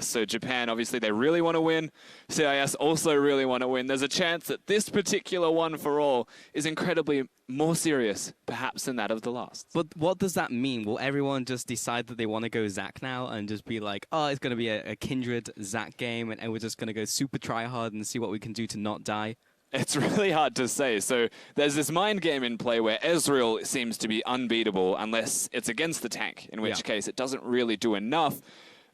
CIS. So Japan, obviously, they really want to win. CIS also really want to win. There's a chance that this particular one for all is incredibly more serious, perhaps, than that of the last. But what does that mean? Will everyone just decide that they want to go Zac now and just be like, oh, it's going to be a Kindred Zac game and we're just going to go super try hard and see what we can do to not die? It's really hard to say. So there's this mind game in play where Ezreal seems to be unbeatable unless it's against the tank, in which case it doesn't really do enough.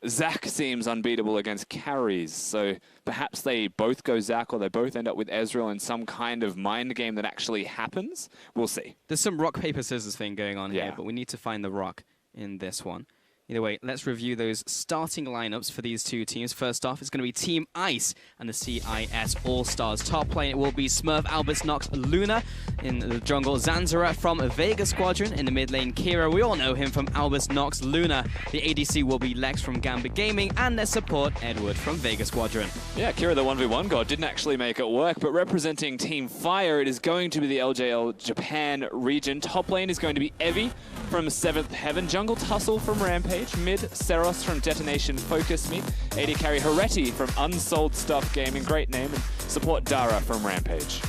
Zac seems unbeatable against carries, so perhaps they both go Zac or they both end up with Ezreal in some kind of mind game that actually happens. We'll see. There's some rock, paper, scissors thing going on here, but we need to find the rock in this one. Either way, let's review those starting lineups for these two teams. First off, it's going to be Team Ice and the CIS All-Stars. Top lane, it will be Smurf, Albus, Nox, Luna. In the jungle, Zanzara from Vega Squadron. In the mid lane, Kira, we all know him from Albus, Nox, Luna. The ADC will be Lex from Gambit Gaming, and their support, Edward from Vega Squadron. Yeah, Kira, the 1v1 god, didn't actually make it work, but representing Team Fire, it is going to be the LJL Japan region. Top lane is going to be Evie from 7th Heaven. Jungle, Tussle from Rampage. Mid, Seros from Detonation Focus Me. AD carry Heretti from Unsold Stuff Gaming, great name. And support Dara from Rampage.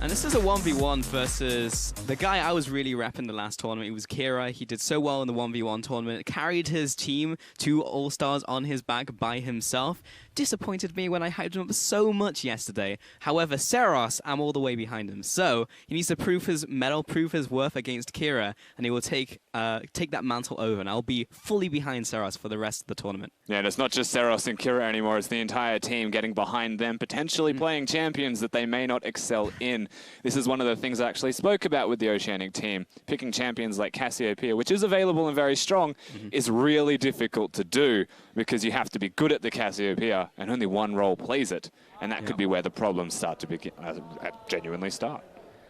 And this is a 1v1 versus the guy I was really repping the last tournament. It was Kira. He did so well in the 1v1 tournament. Carried his team to All-Stars on his back by himself. Disappointed me when I hyped him up so much yesterday. However, Seros, I'm all the way behind him. So he needs to prove his mettle, prove his worth against Kira, and he will take that mantle over. And I'll be fully behind Seros for the rest of the tournament. Yeah, and it's not just Seros and Kira anymore. It's the entire team getting behind them, potentially playing champions that they may not excel in. This is one of the things I actually spoke about with the Oceanic team. Picking champions like Cassiopeia, which is available and very strong, is really difficult to do because you have to be good at the Cassiopeia and only one role plays it. And that could be where the problems start to begin, genuinely start.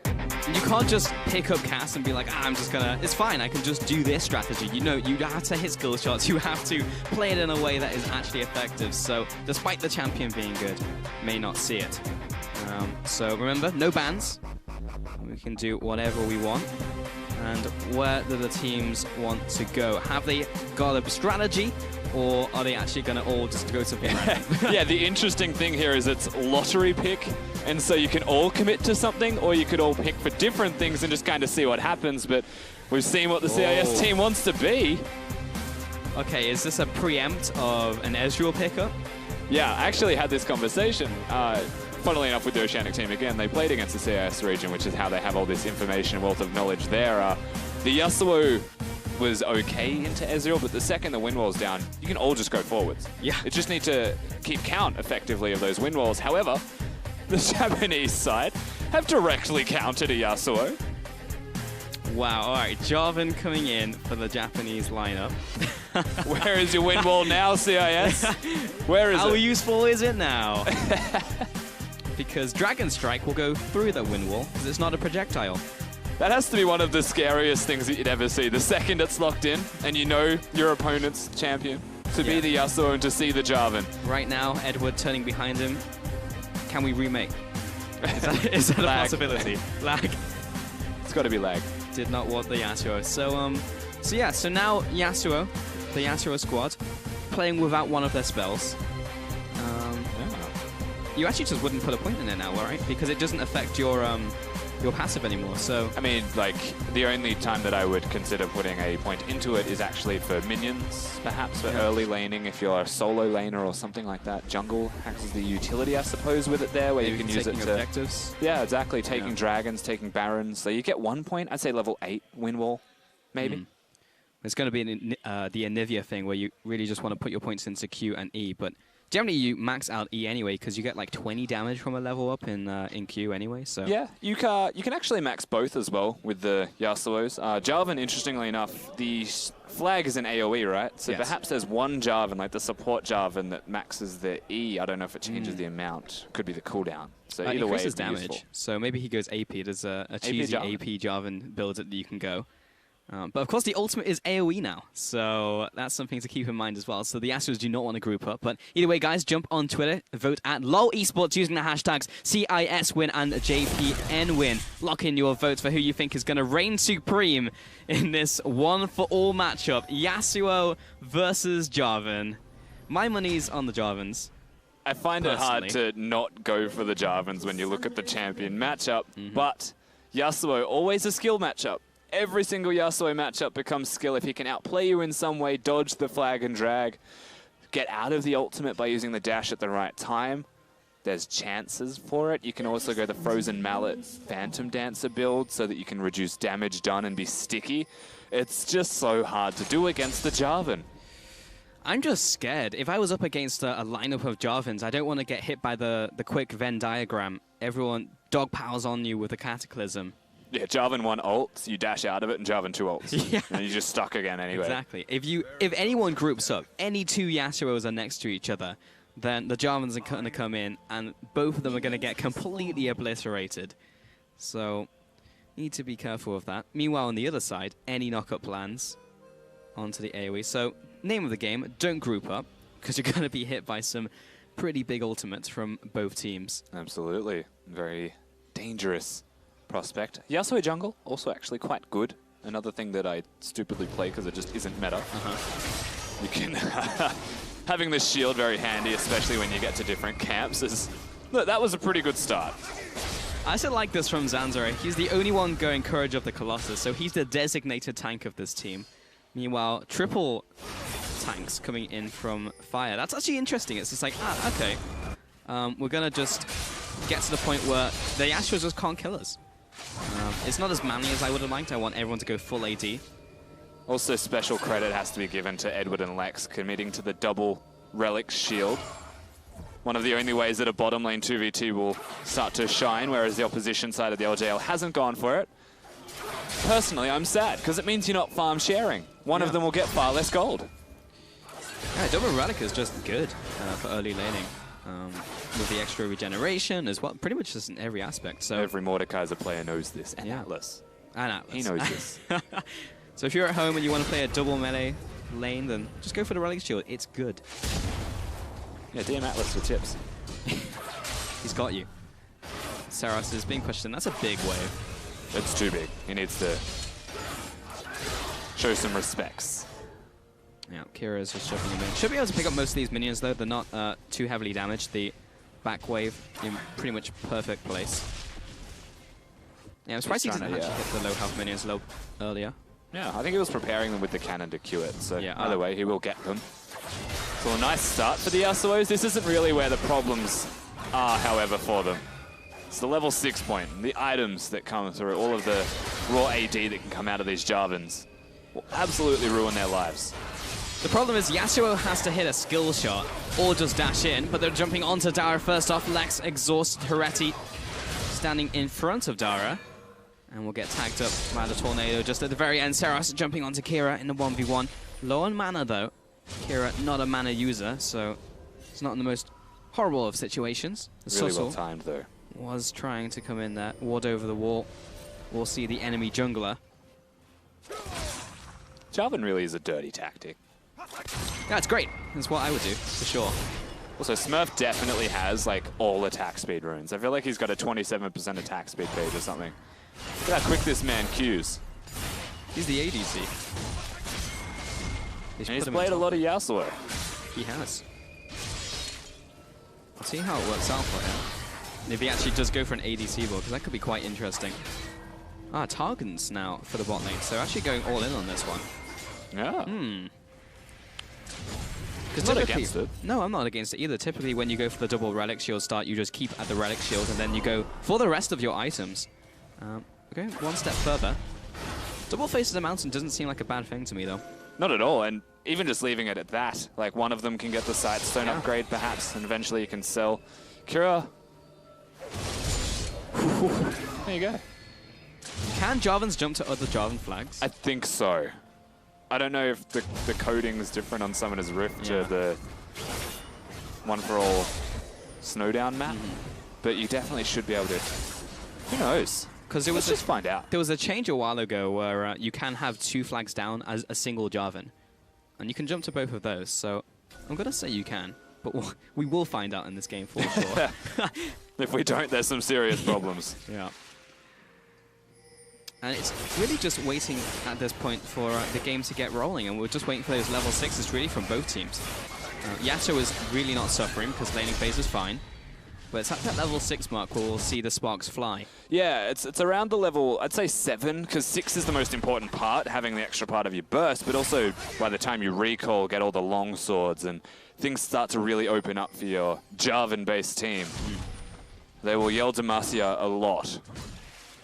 You can't just pick up Cass and be like, I'm just gonna, it's fine, I can just do this strategy. You know, you have to hit skill shots, you have to play it in a way that is actually effective. So, despite the champion being good, may not see it. So remember, no bans. We can do whatever we want. And where do the teams want to go? Have they got a strategy? Or are they actually going to all just go to Finland? Yeah, the interesting thing here is it's lottery pick, and so you can all commit to something, or you could all pick for different things and just kind of see what happens, but we've seen what the CIS team wants to be. Okay, is this a preempt of an Ezreal pickup? Yeah, I actually had this conversation. Funnily enough, with the Oceanic team, again, they played against the CIS region, which is how they have all this information and wealth of knowledge there. The Yasuo was okay into Ezreal, but the second the wind wall's down, you can all just go forwards. Yeah. You just need to keep count, effectively, of those wind walls. However, the Japanese side have directly countered a Yasuo. Wow, all right, Jarvan coming in for the Japanese lineup. Where is your wind wall now, CIS? Where is it? How useful is it now? Because Dragon Strike will go through the wind wall, because it's not a projectile. That has to be one of the scariest things that you'd ever see. The second it's locked in, and you know your opponent's champion, to be the Yasuo and to see the Jarvan. Right now, Edward turning behind him. Can we remake? Is that a possibility? Lag. It's got to be lag. Did not want the Yasuo. So now Yasuo, the Yasuo squad, playing without one of their spells. You actually just wouldn't put a point in it now, right? Because it doesn't affect your passive anymore. So I mean, like, the only time that I would consider putting a point into it is actually for minions, perhaps for early laning if you're a solo laner or something like that. Jungle acts as the utility, I suppose, with it there, where you can use it to objectives. Yeah, exactly. Taking dragons, taking barons. So you get 1 point. I'd say level 8 win wall, maybe. It's going to be the Anivia thing where you really just want to put your points into Q and E, but generally you max out E anyway because you get like 20 damage from a level up in Q anyway. So yeah, you can actually max both as well with the Yasuos. Jarvan, interestingly enough, the flag is an AoE, right? So perhaps there's one Jarvan, like the support Jarvan, that maxes the E. I don't know if it changes the amount. Could be the cooldown. So either way, it's damage. Useful. So maybe he goes AP. There's a cheesy AP Jarvan build that you can go. But of course, the ultimate is AoE now, so that's something to keep in mind as well. So the Yasuos do not want to group up. But either way, guys, jump on Twitter, vote at LOL Esports using the hashtags CISWin and JPNWin. Lock in your votes for who you think is going to reign supreme in this one-for-all matchup. Yasuo versus Jarvan. My money's on the Jarvans. I find it hard to not go for the Jarvans when you look at the champion matchup, but Yasuo, always a skill matchup. Every single Yasuo matchup becomes skill. If he can outplay you in some way, dodge the flag and drag, get out of the ultimate by using the dash at the right time, there's chances for it. You can also go the Frozen Mallet Phantom Dancer build so that you can reduce damage done and be sticky. It's just so hard to do against the Jarvan. I'm just scared. If I was up against a lineup of Jarvans, I don't want to get hit by the quick Venn diagram. Everyone dog piles on you with a Cataclysm. Yeah, Jarvan 1 ults, you dash out of it, and Jarvan 2 ults. Yeah. And you're just stuck again anyway. Exactly. If anyone groups up, any two Yasuos are next to each other, then the Jarvans are going to come in, and both of them are going to get completely obliterated. So, need to be careful of that. Meanwhile, on the other side, any knock-up lands onto the AoE. So, name of the game, don't group up, because you're going to be hit by some pretty big ultimates from both teams. Absolutely. Very dangerous prospect. Yasuo jungle, also actually quite good. Another thing that I stupidly play because it just isn't meta. You can... having the shield very handy, especially when you get to different camps, is... Look, that was a pretty good start. I still like this from Zanzaro. He's the only one going Courage of the Colossus, so he's the designated tank of this team. Meanwhile, triple tanks coming in from Fire. That's actually interesting. It's just like, okay. We're going to just get to the point where the Yasuos just can't kill us. It's not as manly as I would have liked. I want everyone to go full AD. Also, special credit has to be given to Edward and Lex committing to the double relic shield. One of the only ways that a bottom lane 2v2 will start to shine, whereas the opposition side of the LJL hasn't gone for it. Personally, I'm sad, because it means you're not farm sharing. One of them will get far less gold. Yeah, double relic is just good for early laning. With the extra regeneration as well, pretty much just in every aspect. So every Mordekaiser player knows this, and Atlas. And Atlas. He knows this. So if you're at home and you want to play a double melee lane, then just go for the relic shield. It's good. Yeah, DM Atlas for tips. He's got you. Saras is being pushed in. That's a big wave. It's too big. He needs to show some respects. Yeah, Kira is just jumping him in. Should be able to pick up most of these minions, though. They're not too heavily damaged. The back wave in pretty much perfect place. Yeah, I'm surprised he didn't actually hit the low health minions earlier. Yeah, I think he was preparing them with the cannon to Q it. So yeah, either way, he will get them. So a nice start for the Yasuos. This isn't really where the problems are, however, for them. It's the level 6 point, the items that come through, all of the raw AD that can come out of these Jarvans will absolutely ruin their lives. The problem is Yasuo has to hit a skill shot or just dash in, but they're jumping onto Dara first off. Lex exhausted Hereti standing in front of Dara. And we'll get tagged up by the tornado just at the very end. Saras jumping onto Kira in the 1v1. Low on mana though. Kira not a mana user, so it's not in the most horrible of situations. Really well timed though. Was trying to come in there, ward over the wall. We'll see the enemy jungler. Jarvan really is a dirty tactic. Yeah, it's great. That's what I would do, for sure. Also, Smurf definitely has like all attack speed runes. I feel like he's got a 27% attack speed page or something. Look at how quick this man Qs. He's the ADC. And he's played a lot of Yasuo. He has. Let's see how it works out for him. And if he actually does go for an ADC build, because that could be quite interesting. Ah, Targons now for the bot lane, so actually going all in on this one. Yeah. Because not against it. No, I'm not against it either. Typically, when you go for the double relic shield start, you just keep at the relic shield, and then you go for the rest of your items. Okay, one step further. Double face of the mountain doesn't seem like a bad thing to me, though. Not at all, and even just leaving it at that, like one of them can get the Sightstone upgrade, perhaps, and eventually you can sell. Kira. There you go. Can Jarvans jump to other Jarvan flags? I think so. I don't know if the coding is different on Summoner's Rift to the one for all Snowdown map, but you definitely should be able to. Who knows? Because let's just find out. There was a change a while ago where you can have 2 flags down as a single Jarvan, and you can jump to both of those. So I'm gonna say you can, but we will find out in this game for sure. If we don't, there's some serious problems. Yeah. And it's really just waiting at this point for the game to get rolling, and we're just waiting for those level 6s really from both teams. Yasuo is really not suffering because laning phase is fine. But it's at that level 6 mark where we'll see the sparks fly. Yeah, it's around the level, I'd say 7, because 6 is the most important part, having the extra part of your burst, but also by the time you recall, get all the long swords, and things start to really open up for your Jarvan-based team. They will yell Demacia a lot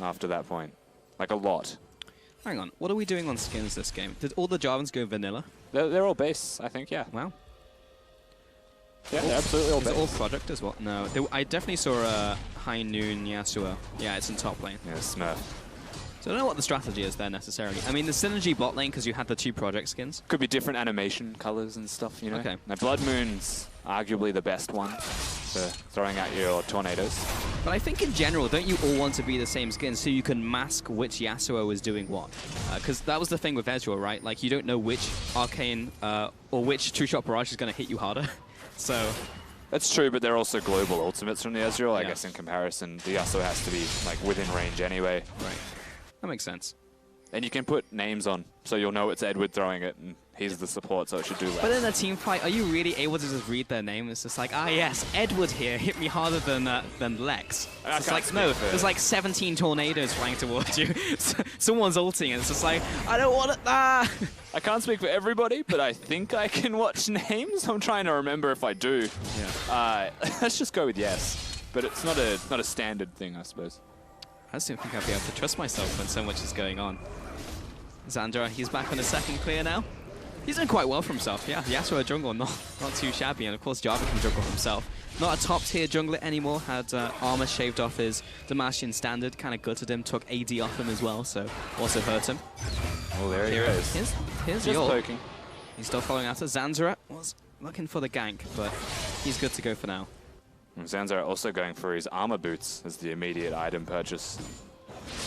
after that point. Like, a lot. Hang on, what are we doing on skins this game? Did all the Jarvans go vanilla? They're all base, I think, yeah. Wow. Yeah, they're absolutely all Is base. it all product as well? No, I definitely saw a high noon Yasuo. Yeah, it's in top lane. Yeah, Smurf. So I don't know what the strategy is there necessarily. I mean, the synergy bot lane because you had the 2 project skins. Could be different animation colors and stuff, you know? Okay. Now, Blood Moon's arguably the best one for throwing out your tornadoes. But I think in general, don't you all want to be the same skin so you can mask which Yasuo is doing what? Because that was the thing with Ezreal, right? Like, you don't know which Arcane or which True Shot Barrage is going to hit you harder. So that's true, but they're also global ultimates from the Ezreal. I Yeah. guess in comparison, the Yasuo has to be like within range anyway. right, that makes sense. And you can put names on, so you'll know it's Edward throwing it, and he's the support, so it should do less. But in a team fight, are you really able to just read their name? It's just like, ah yes, Edward here hit me harder than Lex. I It's can't like, speak no, for- there's like 17 tornadoes flying towards you. Someone's ulting, and it's just like, I don't want it. Ah. I can't speak for everybody, but I think I can watch names. I'm trying to remember if I do. Yeah. Let's just go with yes. But it's not a standard thing, I suppose. I just don't think I'd be able to trust myself when so much is going on. Xandra, he's back on his second clear now. He's done quite well for himself, yeah. Yasuo jungle, not too shabby, and of course Jarvan can jungle himself. Not a top-tier jungler anymore, had armor shaved off his Demacian standard, kind of gutted him, took AD off him as well, so also hurt him. Oh, there he is. Here's Just Yor. poking. He's still following after. Xandra was looking for the gank, but he's good to go for now. And Zanzar also going for his armor boots as the immediate item purchase.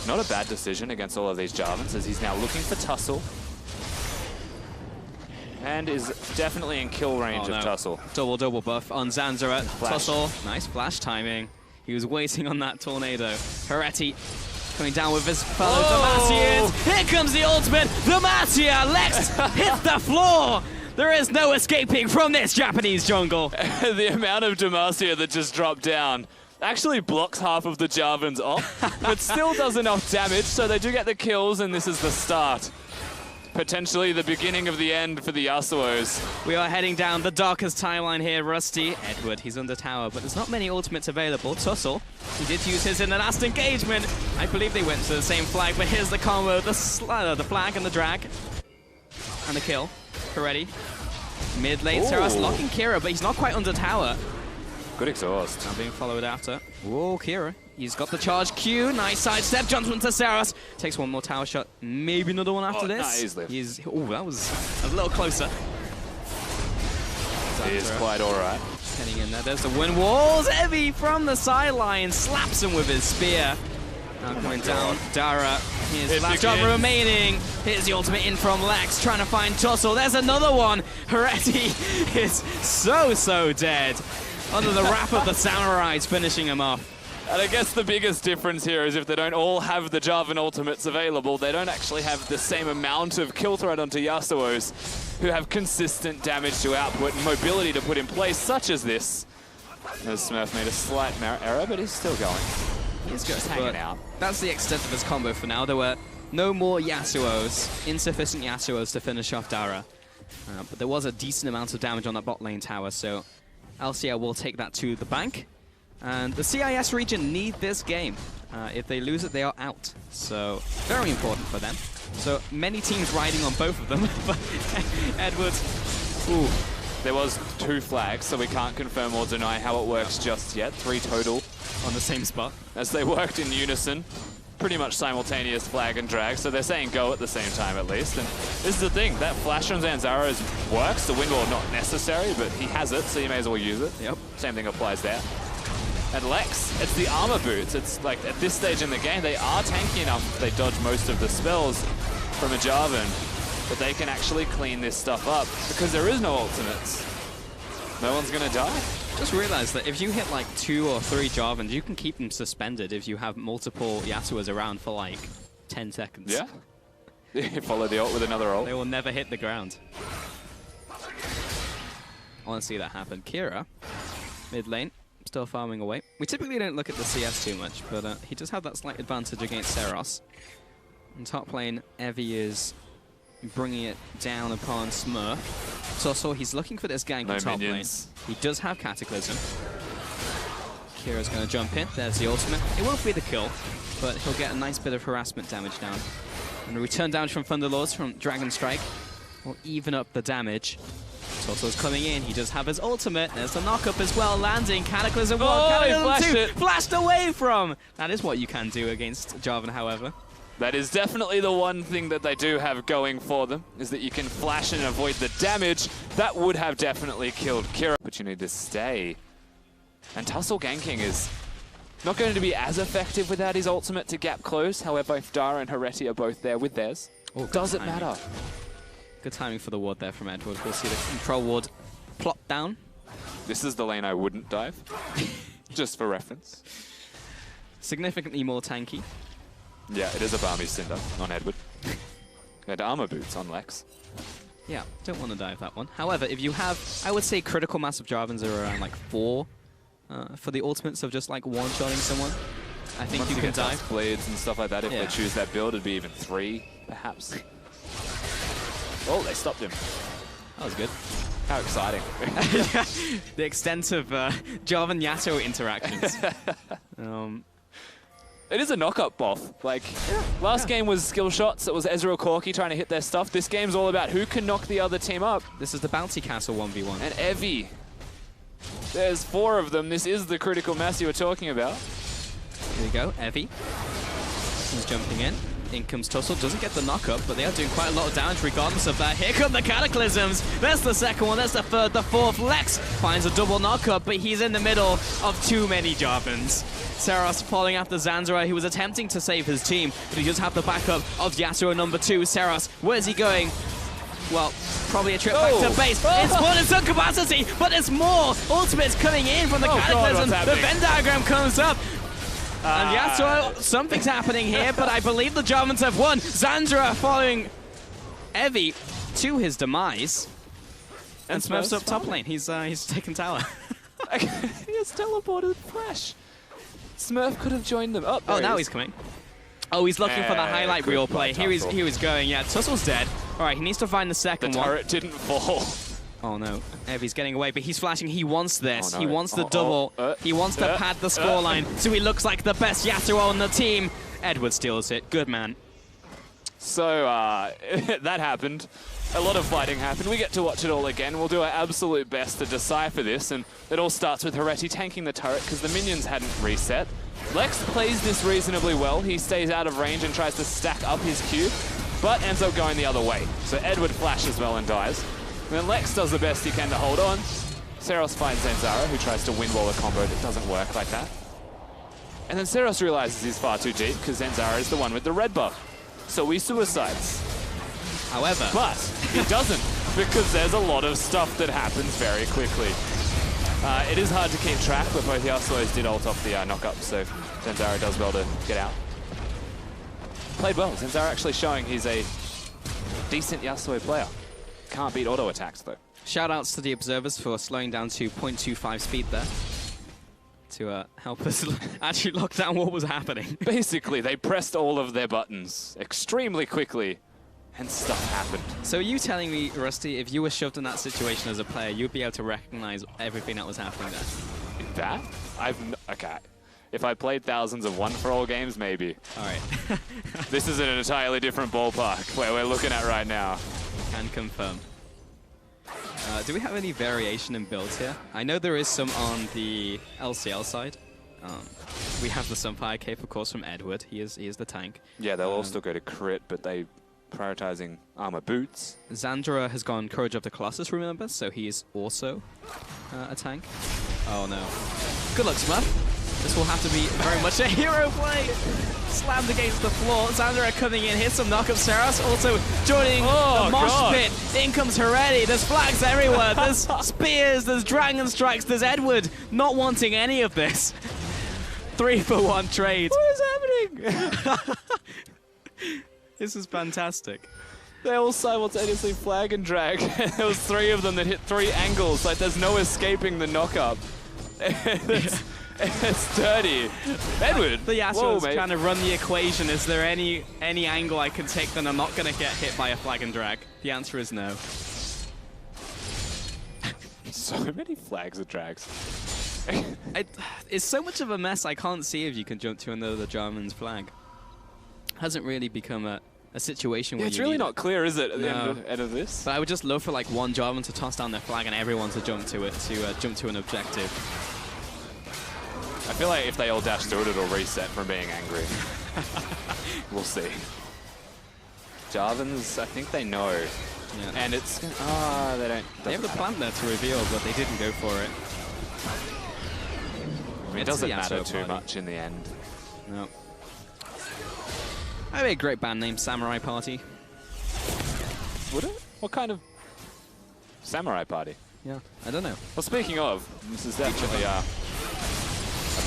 Not a bad decision against all of these Jarvans, as he's now looking for Tussle. And is definitely in kill range of Tussle. Double buff on Xandra. Flash. Tussle, nice flash timing. He was waiting on that tornado. Heretti coming down with his fellow Demacians. Here comes the ultimate. Demacia, Lex hits the floor. There is no escaping from this Japanese jungle. The amount of Demacia that just dropped down actually blocks half of the Jarvans off, but still does enough damage, so they do get the kills, and this is the start. Potentially the beginning of the end for the Yasuos. We are heading down the darkest timeline here, Rusty. Edward, he's under tower, but there's not many ultimates available. Tussle, he did use his in the last engagement. I believe they went to the same flag, but here's the combo, the flag and the drag. And the kill. Heretti. Mid lane, Saras locking Kira, but he's not quite under tower. Good exhaust. Now being followed after. Whoa, Kira. He's got the charge Q. Nice sidestep. Jumps into Saras. Takes one more tower shot. Maybe another one after this. Nah, Oh, that was a little closer. He is quite alright. Heading in there. There's the wind walls. Evie from the sideline slaps him with his spear. Now coming down. Dara. Here's last shot remaining. Here's the ultimate in from Lex. Trying to find Tussle. There's another one. Heretti is so dead. Under the wrap of the samurais, finishing him off. And I guess the biggest difference here is if they don't all have the Jarvan ultimates available, they don't actually have the same amount of kill threat onto Yasuos, who have consistent damage to output and mobility to put in place, such as this. As Smurf made a slight error, but he's still going. He's just hanging out. That's the extent of his combo for now. There were no more Yasuos, insufficient Yasuos to finish off Dara. But there was a decent amount of damage on that bot lane tower, so LCL will take that to the bank. And the CIS region need this game. If they lose it, they are out. So very important for them. So many teams riding on both of them. But Edwards, ooh. There was 2 flags, so we can't confirm or deny how it works just yet. 3 total. On the same spot. As they worked in unison. Pretty much simultaneous flag and drag, so they're saying go at the same time at least. And this is the thing, that flash on Zanzara's works. The wind wall not necessary, but he has it, so you may as well use it. Yep. Same thing applies there. And Lex, it's the armor boots. It's like at this stage in the game, they are tanky enough. They dodge most of the spells from a Jarvan, but they can actually clean this stuff up because there is no ultimates. No one's gonna die. Just realized that if you hit like 2 or 3 Jarvans, you can keep them suspended if you have multiple Yasuos around for like 10 seconds. Yeah. You follow the ult with another ult. They will never hit the ground. want to see that happen. Kira, mid lane, still farming away. We typically don't look at the CS too much, but he does have that slight advantage against Seros. In top lane, Evie is bringing it down upon Smurf. So he's looking for this gank in top lane. He does have Cataclysm. Kira's going to jump in. There's the ultimate. It won't be the kill, but he'll get a nice bit of harassment damage down. And a return damage from Thunderlords from Dragon Strike will even up the damage. Toto's coming in. He does have his ultimate. There's the knock-up as well, landing. Cataclysm 1, Cataclysm 2, flashed away from. That is what you can do against Jarvan, however. That is definitely the one thing that they do have going for them, is that you can flash and avoid the damage. That would have definitely killed Kira. But you need to stay. And Tussle ganking is not going to be as effective without his ultimate to gap close. However, if Dara and Hereti are both there with theirs, does it matter? Good timing for the ward there from Edward. We'll see the control ward plop down. This is the lane I wouldn't dive, just for reference. Significantly more tanky. Yeah, it is a balmy Cinder on Edward. And armor boots on Lex. Yeah, don't want to dive that one. However, if you have, I would say critical mass of Jarvans are around like 4 for the ultimates of just like one-shotting someone. I think you can dive. Blades and stuff like that. If they choose that build, it'd be even 3, perhaps. Oh, they stopped him. That was good. How exciting. The extent of Jarvan Yasuo interactions. It is a knock-up both. Like, last game was skill shots. It was Ezreal Corki trying to hit their stuff. This game's all about who can knock the other team up. This is the Bouncy Castle 1v1. And Evie. There's 4 of them. This is the critical mass you were talking about. Here we go, Evie. He's jumping in. In comes Tussle, doesn't get the knock-up, but they are doing quite a lot of damage regardless of that. Here come the Cataclysms. There's the second one, there's the third, the fourth. Lex finds a double knock-up, but he's in the middle of too many Jarvans. Seros falling after Zanzara. He was attempting to save his team, but he does have the backup of Yasuo number 2. Seros, where's he going? Well, probably a trip back to base. It's one in some capacity, but there's more. Ultimates coming in from the Cataclysm. The Venn diagram comes up. And Yasuo, something's happening here, but I believe the Jarvans have won. Zanzara following Evie to his demise. And Smurf's up top lane. He's taken tower. He has teleported Flash. Smurf could have joined them. Oh, now he's coming. Oh, he's looking for the highlight reel play. Here he's going. Yeah, Tussle's dead. All right, he needs to find the second one. The turret didn't fall. Oh no, Evie's getting away, but he's flashing. He wants this. He wants the double. He wants to pad the scoreline, so he looks like the best Yasuo on the team. Edward steals it. Good man. So that happened. A lot of fighting happened. We get to watch it all again. We'll do our absolute best to decipher this, and it all starts with Hereti tanking the turret because the minions hadn't reset. Lex plays this reasonably well. He stays out of range and tries to stack up his cube, but ends up going the other way. So Edward flashes well and dies. And then Lex does the best he can to hold on. Seros finds Zanzara, who tries to win wall a combo that doesn't work like that. And then Seros realizes he's far too deep because Zanzara is the one with the red buff. So he suicides. However. But he doesn't, because there's a lot of stuff that happens very quickly. It is hard to keep track, but both Yasuo's did ult off the knock-up, so Zanzara does well to get out. Played well. Zanzara actually showing he's a decent Yasuo player. Can't beat auto attacks though. Shoutouts to the observers for slowing down to 0.25 speed there to help us actually lock down what was happening. Basically, they pressed all of their buttons extremely quickly, and stuff happened. So are you telling me, Rusty, if you were shoved in that situation as a player, you'd be able to recognize everything that was happening there? That? Okay. If I played thousands of One For All games, maybe. All right. This is an entirely different ballpark where we're looking at right now. Can confirm. Do we have any variation in builds here? I know there is some on the LCL side. We have the Sunfire Cape, of course, from Edward. He is the tank. Yeah, they'll all still go to crit, but they prioritizing armor boots. Zandra has gone Courage of the Colossus, remember? So he is also a tank. Oh no. Good luck, Smurf. This will have to be very much a hero play. Slammed against the floor. Zandra coming in, hits some knock-up. Seros also joining the mosh pit. In comes Hereti. There's flags everywhere. There's spears, there's dragon strikes, there's Edward not wanting any of this. 3-for-1 trade. What is happening? This is fantastic. They all simultaneously flag and drag. There was 3 of them that hit 3 angles. Like, there's no escaping the knock-up. It's dirty. Edward. The Yasuo's trying to run the equation. Is there any angle I can take that I'm not going to get hit by a flag and drag? The answer is no. So many flags and drags. It's so much of a mess, I can't see if you can jump to another Jarvan's flag. Hasn't really become a situation where it's really not clear, is it, at the end of this? But I would just love for like one Jarvan to toss down their flag and everyone to jump to it, to jump to an objective. I feel like if they all dash through it, it'll reset from being angry. We'll see. Jarvan's, I think they know. Yeah. And it's... they don't... They have the plant there to reveal, but they didn't go for it. I mean, it doesn't matter too much in the end. No. That'd be a great band name, Samurai Party. Would it? What kind of samurai party? Yeah, I don't know. Well, speaking of, this is definitely a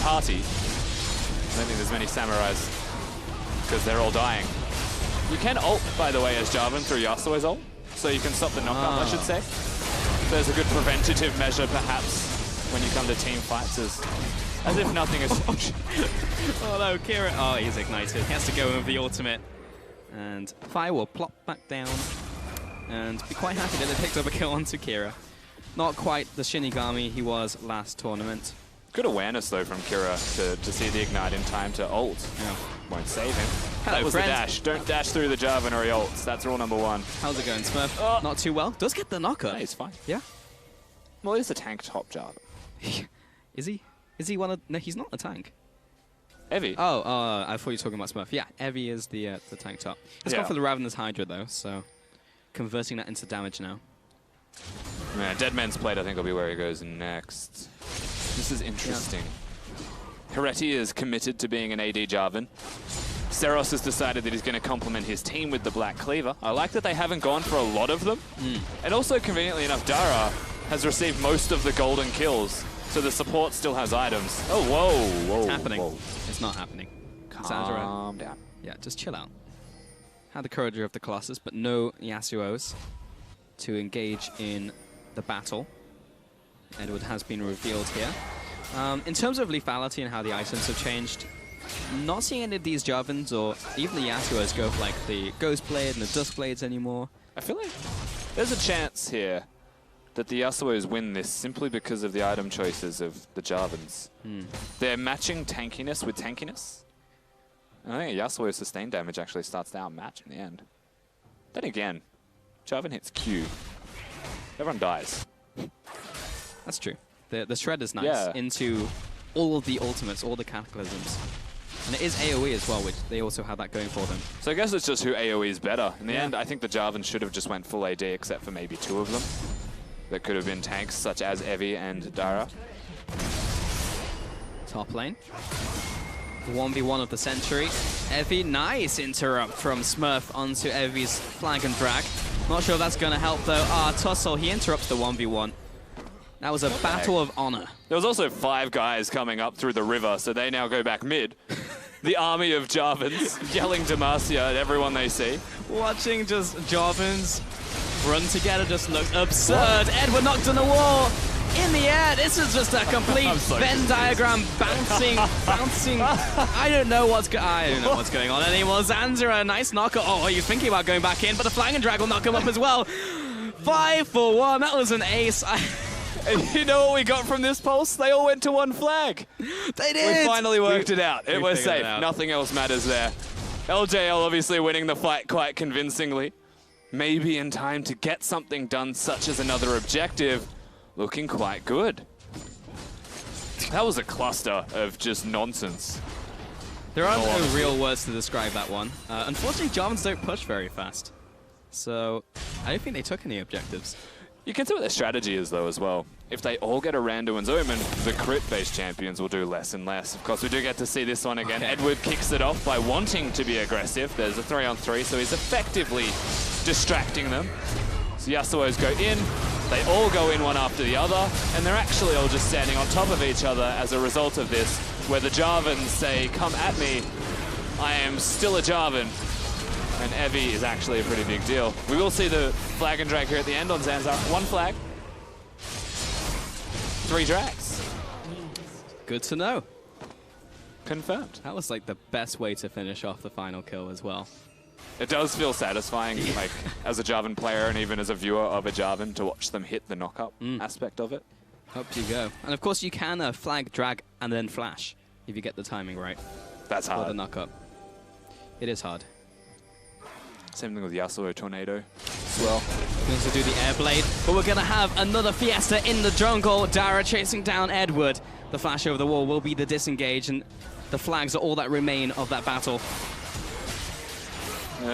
party. I don't think there's many samurais because they're all dying. You can ult, by the way, as Jarvan through Yasuo's ult, so you can stop the knockup, I should say. There's a good preventative measure, perhaps, when you come to team fights, as if nothing is... Oh no, Kira. Oh, he's ignited. He has to go in with the ultimate. And Fire will plop back down and be quite happy that they picked up a kill onto Kira. Not quite the Shinigami he was last tournament. Good awareness, though, from Kira to see the ignite in time to ult. Yeah. Won't save him. Hello, that was friend. the dash. Don't dash through the Jarvan or he ults. That's rule number 1. How's it going, Smurf? Not too well. Does get the knocker. No, he's fine. Yeah. Well, he's a tank top Jarvan. Is he? Is he one of... No, he's not a tank. Evie. Oh, I thought you were talking about Smurf. Yeah, Evie is the tank top. Let's go for the Ravenous Hydra, though, so... Converting that into damage now. Man, Dead Man's Plate, I think, will be where he goes next. This is interesting. Yeah. Heretti is committed to being an AD Jarvan. Seros has decided that he's going to complement his team with the Black Cleaver. I like that they haven't gone for a lot of them. And also, conveniently enough, Dara has received most of the golden kills. So the support still has items. Oh, whoa. It's happening. Whoa. It's not happening. Calm down. Yeah, just chill out. Had the Courageor of the Colossus, but no Yasuos to engage in the battle. Edward has been revealed here. In terms of lethality and how the items have changed, not seeing any of these Jarvans or even the Yasuos go for like the Ghost Blade and the Dusk Blades anymore. I feel like there's a chance here that the Yasuos win this simply because of the item choices of the Jarvans. They're matching tankiness with tankiness. And I think Yasuo's sustain damage actually starts to outmatch in the end. Then again, Jarvan hits Q. Everyone dies. That's true. The shred is nice into all of the ultimates, all the cataclysms. And it is AoE as well, which they also have that going for them. So I guess it's just who AoE is better. In the end, I think the Jarvan should have just went full AD except for maybe 2 of them. That could have been tanks, such as Evie and Dara. Top lane. 1v1 of the century. Evie, nice interrupt from Smurf onto Evie's flag and drag. Not sure if that's going to help though. Tussle, he interrupts the 1v1. That was a battle of honor. There was also 5 guys coming up through the river, so they now go back mid. The army of Jarvans yelling Demacia at everyone they see. Watching just Jarvans run together just looks absurd. Edward knocked on the wall. In the air, this is just a complete Venn diagram bouncing. I don't know what's going on anymore. Zanzara, nice knocker. Oh, you're thinking about going back in, but the flag and drag will knock him up as well. 5 for 1. That was an ace. And you know what we got from this pulse? They all went to 1 flag. They did. We finally worked it out. It was safe. Nothing else matters there. LJL obviously winning the fight quite convincingly. Maybe in time to get something done, such as another objective. Looking quite good. That was a cluster of just nonsense. There are no real words to describe that one. Unfortunately, Jarvans don't push very fast. So I don't think they took any objectives. You can see what their strategy is, though, as well. If they all get a Rando and Omen, the crit-based champions will do less and less. Of course, we do get to see this one again. Okay. Edward kicks it off by wanting to be aggressive. There's a 3-on-3, so he's effectively distracting them. So Yasuo's go in. They all go in one after the other, and they're actually all just standing on top of each other as a result of this, where the Jarvans say, come at me, I am still a Jarvan. And Evie is actually a pretty big deal. We will see the flag and drag here at the end on Zanzara. 1 flag, 3 drags. Good to know. Confirmed. That was like the best way to finish off the final kill as well. It does feel satisfying, like as a Jarvan player and even as a viewer of a Jarvan, to watch them hit the knock-up aspect of it. Up you go. And of course you can flag, drag, and then flash if you get the timing right. That's hard. For the knock-up. It is hard. Same thing with Yasuo Tornado as well. Going to do the air blade, but we're going to have another Fiesta in the jungle. Dara chasing down Edward. The flash over the wall will be the disengage, and the flags are all that remain of that battle.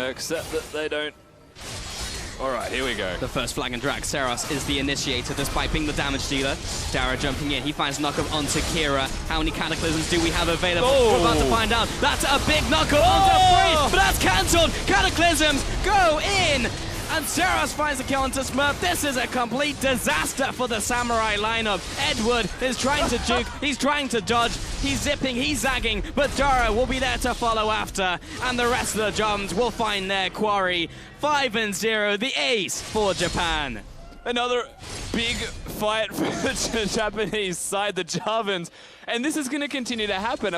Except that they don't. All right, here we go. The first flag and drag. Seros is the initiator, despite being the damage dealer. Dara jumping in. He finds knockup onto Kira. How many cataclysms do we have available? Oh. We're about to find out. That's a big knockup onto Free, but that's cancelled. Cataclysms go in. And Seros finds the kill onto Smurf. This is a complete disaster for the Samurai lineup. Edward is trying to juke, he's trying to dodge, he's zipping, he's zagging, but Dara will be there to follow after. And the rest of the Jums will find their quarry. 5-0, the ace for Japan. Another big fight for the Japanese side, the Jarvans. And this is going to continue to happen.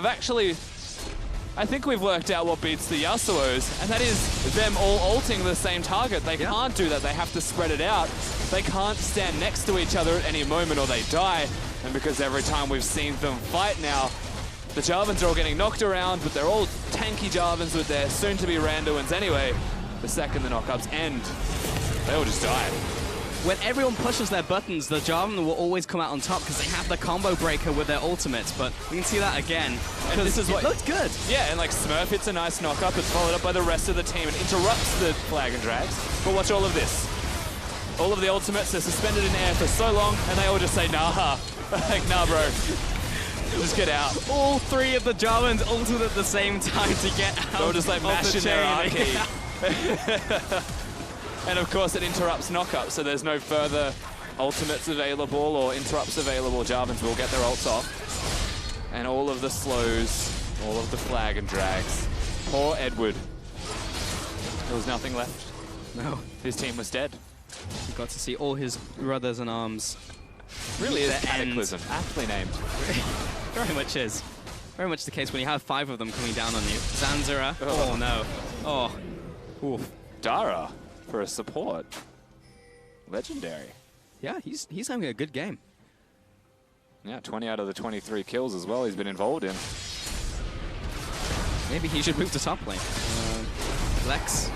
I think we've worked out what beats the Yasuos, and that is them all ulting the same target. They can't do that. They have to spread it out. They can't stand next to each other at any moment or they die. And because every time we've seen them fight now, the Jarvans are all getting knocked around, but they're all tanky Jarvans with their soon-to-be Randuins anyway. The second the knockups end, they all just die. When everyone pushes their buttons, the Jarvan will always come out on top because they have the combo breaker with their ultimates, but we can see that again. And this is what looked good. Yeah, and like Smurf hits a nice knockup. It's followed up by the rest of the team and interrupts the flag and drags. But watch all of this. All of the ultimates are suspended in air for so long, and they all just say, nah. Like, nah, bro. Just get out. All 3 of the Jarvans ulted at the same time to get out. They're all just like mashing their R key. And of course it interrupts knockup, so there's no further ultimates available or interrupts available. Jarvans will get their ults off. And all of the slows, all of the flag and drags. Poor Edward. There was nothing left. No. His team was dead. He got to see all his brothers in arms. Really is Cataclysm, aptly named. Very much is. Very much the case when you have 5 of them coming down on you. Zanzara. Oh no. Oh. Oof. Dara for a support. Legendary. Yeah, he's having a good game. Yeah, 20 out of the 23 kills as well he's been involved in. Maybe he should move to top lane. Lex.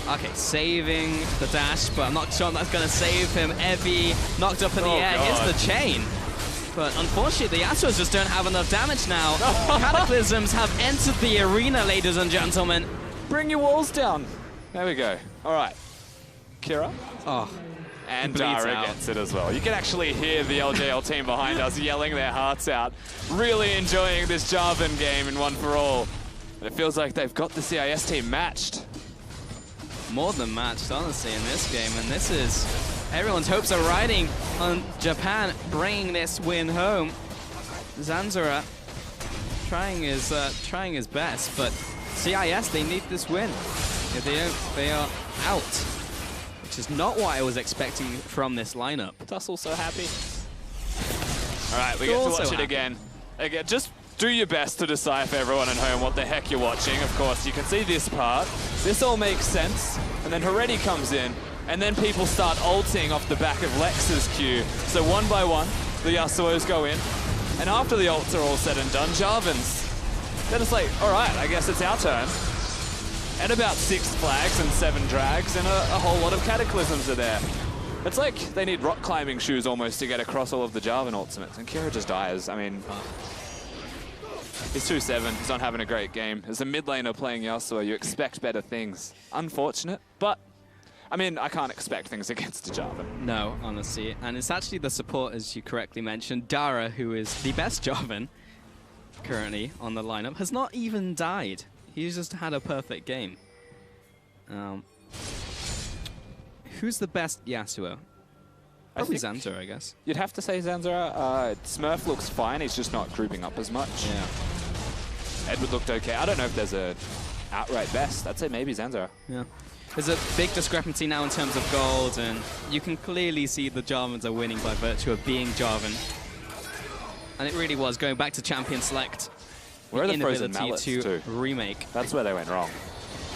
Okay, saving the dash, but I'm not sure that's going to save him. Evie knocked up in the air, hits the chain. But unfortunately, the Yasuos just don't have enough damage now. Cataclysms have entered the arena, ladies and gentlemen. Bring your walls down. There we go. All right. Kira. Oh. And Dara gets it as well. You can actually hear the LJL team behind us yelling their hearts out. Really enjoying this Jarvan game in One for All. And it feels like they've got the CIS team matched. More than matched, honestly, in this game. And this is... everyone's hopes are riding on Japan bringing this win home. Zanzara trying his best, but CIS, they need this win. If they don't, they are out. Which is not what I was expecting from this lineup. Tussle's so happy. All right, we get to watch it again. Again, just do your best to decipher, everyone at home, what the heck you're watching. Of course, you can see this part. This all makes sense. And then Heredi comes in. And then people start ulting off the back of Lex's Q. So one by one, the Yasuos go in. And after the ults are all said and done, Jarvans. Then it's like, all right, I guess it's our turn. And about 6 flags and 7 drags and a whole lot of cataclysms are there. It's like they need rock climbing shoes almost to get across all of the Jarvan ultimates. And Kira just dies. I mean, he's 2-7. He's not having a great game. As a mid laner playing Yasuo, you expect better things. Unfortunate, but I mean, I can't expect things against a Jarvan. No, honestly. And it's actually the support, as you correctly mentioned. Dara, who is the best Jarvan currently on the lineup, has not even died. He's just had a perfect game. Who's the best Yasuo? Probably Zanzara, I guess. You'd have to say Zanzara. Smurf looks fine. He's just not grouping up as much. Yeah. Edward looked okay. I don't know if there's a outright best. I'd say maybe Zanzaro. Yeah. There's a big discrepancy now in terms of gold, and you can clearly see the Jarvans are winning by virtue of being Jarvan. And it really was going back to Champion Select. Where are the frozen inability mallets to too? remake. That's where they went wrong.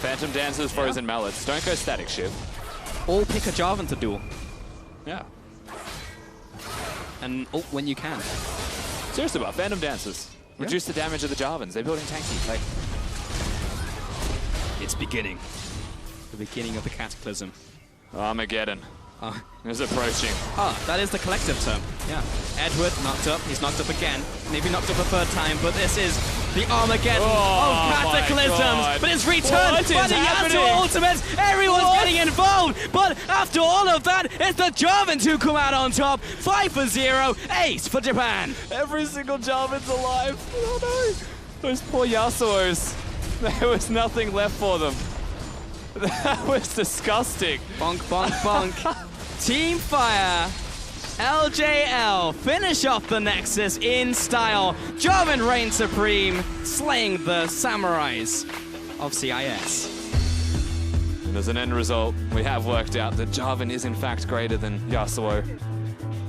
Phantom Dancers, frozen mallets. Don't go static shiv. Or pick a Jarvan to duel. Yeah. And when you can. Seriously, about Phantom Dancers. Reduce the damage of the Jarvans. They're building tanky. Like, it's beginning. The beginning of the cataclysm. Armageddon. It's approaching. That is the collective term. Yeah. Edward knocked up. He's knocked up again. Maybe knocked up a third time, but this is the Armageddon of cataclysms. But it's returned by the Yasuo ultimate. Everyone's getting involved. But after all of that, it's the Jarvans who come out on top. 5-0, ace for Japan. Every single Jarvan's alive. Oh no. Those poor Yasuos. There was nothing left for them. That was disgusting. Bonk, bonk, bonk. Team Fire, LJL finish off the Nexus in style. Jarvan reigns supreme, slaying the samurais of CIS. And as an end result, we have worked out that Jarvan is in fact greater than Yasuo.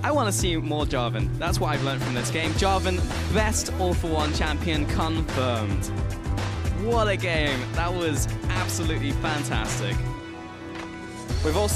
I want to see more Jarvan. That's what I've learned from this game. Jarvan, best all-for-one champion confirmed. What a game. That was absolutely fantastic. We've also